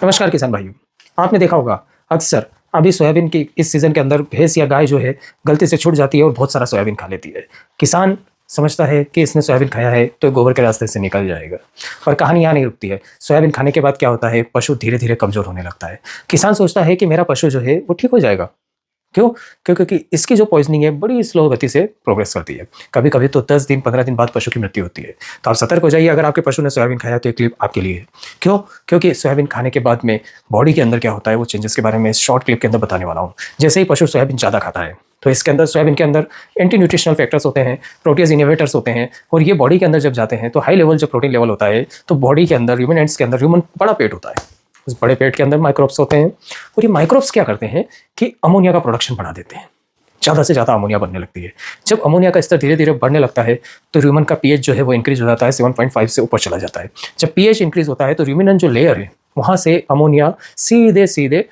नमस्कार किसान भाइयों। आपने देखा होगा अक्सर अभी सोयाबीन की इस सीज़न के अंदर भैंस या गाय जो है गलती से छूट जाती है और बहुत सारा सोयाबीन खा लेती है। किसान समझता है कि इसने सोयाबीन खाया है तो गोबर के रास्ते से निकल जाएगा, पर कहानी यहाँ नहीं रुकती है। सोयाबीन खाने के बाद क्या होता है, पशु धीरे धीरे कमज़ोर होने लगता है। किसान सोचता है कि मेरा पशु जो है वो ठीक हो जाएगा। क्यों? क्योंकि इसकी जो पॉइज़निंग है बड़ी स्लो गति से प्रोग्रेस करती है। कभी-कभी तो 10 दिन 15 दिन बाद पशु की मृत्यु होती है। तो आप सतर्क हो जाइए, अगर आपके पशु ने सोयाबीन खाया तो ये क्लिप आपके लिए है। क्यों? क्योंकि सोयाबीन खाने के बाद में बॉडी के अंदर क्या होता है वो चेंजेस के बारे में इस शॉर्ट क्लिप के अंदर बताने वाला हूँ। जैसे ही पशु सोयाबीन ज़्यादा खाता है तो इसके अंदर सोयाबीन के अंदर एंटी न्यूट्रिशनल फैक्टर्स होते हैं, प्रोटीज इनहिबिटर्स होते हैं, और ये बॉडी के अंदर जब जाते हैं तो हाई लेवल जब प्रोटीन लेवल होता है तो बॉडी के अंदर र्यूमिनेंट्स के अंदर ह्यूमन बड़ा पेट होता है, उस बड़े पेट के अंदर माइक्रोब्स होते हैं और ये माइक्रोब्स क्या करते हैं कि अमोनिया का प्रोडक्शन बढ़ा देते हैं। ज़्यादा से ज़्यादा अमोनिया बनने लगती है। जब अमोनिया का स्तर धीरे धीरे बढ़ने लगता है तो र्यूमन का पीएच जो है वो इंक्रीज हो जाता है, 7.5 से ऊपर चला जाता है। जब पीएच इंक्रीज होता है तो र्यूमिनन जो लेयर है वहाँ से अमोनिया सीधे सीधे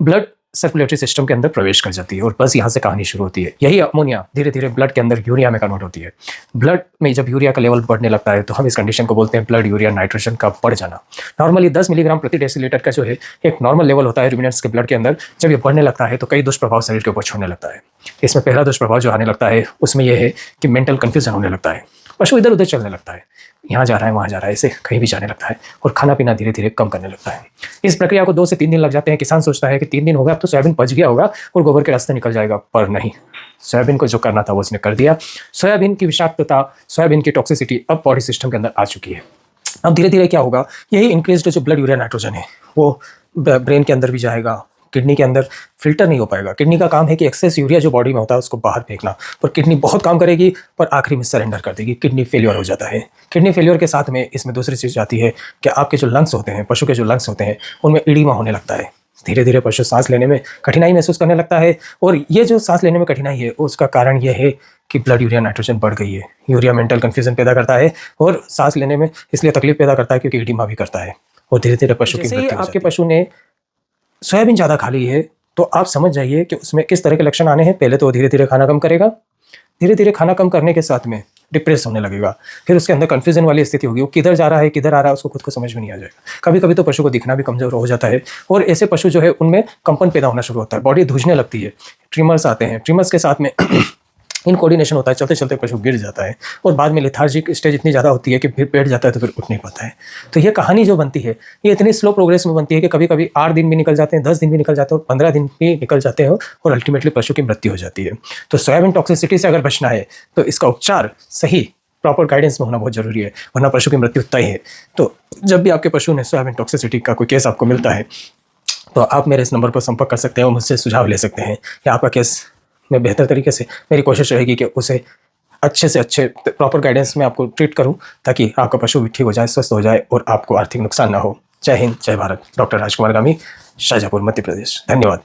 ब्लड सर्कुलेटरी सिस्टम के अंदर प्रवेश कर जाती है और बस यहाँ से कहानी शुरू होती है। यही अमोनिया धीरे धीरे ब्लड के अंदर यूरिया में कन्वर्ट होती है। ब्लड में जब यूरिया का लेवल बढ़ने लगता है तो हम इस कंडीशन को बोलते हैं ब्लड यूरिया नाइट्रोजन का बढ़ जाना। नॉर्मली 10 मिलीग्राम प्रति डेसीलीटर का जो है एक नॉर्मल लेवल होता है रूमिनेंट्स के ब्लड के अंदर। जब ये बढ़ने लगता है तो कई दुष्प्रभाव शरीर के ऊपर छोड़ने लगता है। इसमें पहला दुष्प्रभाव जो आने लगता है उसमें यह है कि मेंटल कन्फ्यूजन होने लगता है। पशु इधर उधर चलने लगता है, यहाँ जा रहा है वहाँ जा रहा है, ऐसे कहीं भी जाने लगता है और खाना पीना धीरे धीरे कम करने लगता है। इस प्रक्रिया को 2 से 3 दिन लग जाते हैं। किसान सोचता है कि 3 दिन हो गया अब तो सोयाबीन पच गया होगा और गोबर के रास्ते निकल जाएगा, पर नहीं। सोयाबीन को जो करना था वो उसने कर दिया। सोयाबीन की विषाक्तता, सोयाबीन की टॉक्सिसिटी अब बॉडी सिस्टम के अंदर आ चुकी है। अब धीरे धीरे क्या होगा, यही इंक्रीज्ड जो ब्लड यूरिया नाइट्रोजन है वो ब्रेन के अंदर भी जाएगा, किडनी के अंदर फिल्टर नहीं हो पाएगा। किडनी का काम है कि एक्सेस यूरिया जो बॉडी में होता है उसको बाहर फेंकना, पर किडनी बहुत काम करेगी पर आखिरी में सरेंडर कर देगी, किडनी फेलियर हो जाता है। किडनी फेलियर के साथ में इसमें दूसरी चीज़ आती है कि आपके जो लंग्स होते हैं, पशु के जो लंग्स होते हैं उनमें इडीमा होने लगता है। धीरे धीरे पशु सांस लेने में कठिनाई महसूस करने लगता है और ये जो सांस लेने में कठिनाई है उसका कारण ये है कि ब्लड यूरिया नाइट्रोजन बढ़ गई है। यूरिया मेंटल कन्फ्यूजन पैदा करता है और सांस लेने में इसलिए तकलीफ पैदा करता है क्योंकि इडीमा भी करता है और धीरे धीरे पशु की मृत्यु। आपके पशु ने सोयाबीन ज़्यादा खा ली है तो आप समझ जाइए कि उसमें किस तरह के लक्षण आने हैं। पहले तो धीरे धीरे खाना कम करेगा, धीरे धीरे खाना कम करने के साथ में डिप्रेस होने लगेगा, फिर उसके अंदर कन्फ्यूजन वाली स्थिति होगी, वो किधर जा रहा है किधर आ रहा है उसको खुद को समझ में नहीं आ जाएगा। कभी कभी तो पशु को दिखना भी कमजोर हो जाता है और ऐसे पशु जो है उनमें कंपन पैदा होना शुरू होता है, बॉडी धुजने लगती है, ट्रिमर्स आते हैं, ट्रिमर्स के साथ में इनकोऑर्डिनेशन होता है, चलते चलते पशु गिर जाता है और बाद में लेथार्जिक स्टेज इतनी ज़्यादा होती है कि फिर बैठ जाता है तो फिर उठ नहीं पाता है। तो ये कहानी जो बनती है ये इतनी स्लो प्रोग्रेस में बनती है कि कभी कभी 8 दिन भी निकल जाते हैं, 10 दिन भी निकल जाते हैं और 15 दिन भी निकल जाते हैं और अल्टीमेटली पशु की मृत्यु हो जाती है। तो सोयाबीन टॉक्सिसिटी से अगर बचना है तो इसका उपचार सही प्रॉपर गाइडेंस में होना बहुत जरूरी है, वरना पशु की मृत्यु तय है। तो जब भी आपके पशु ने सोयाबीन टॉक्सिसिटी का कोई केस आपको मिलता है तो आप मेरे इस नंबर पर संपर्क कर सकते हैं और मुझसे सुझाव ले सकते हैं या आपका केस मैं बेहतर तरीके से, मेरी कोशिश रहेगी कि उसे अच्छे से अच्छे प्रॉपर गाइडेंस में आपको ट्रीट करूं ताकि आपका पशु भी ठीक हो जाए, स्वस्थ हो जाए और आपको आर्थिक नुकसान ना हो। जय हिंद, जय भारत। डॉक्टर राजकुमार गामी, शाहजहाँपुर, मध्य प्रदेश। धन्यवाद।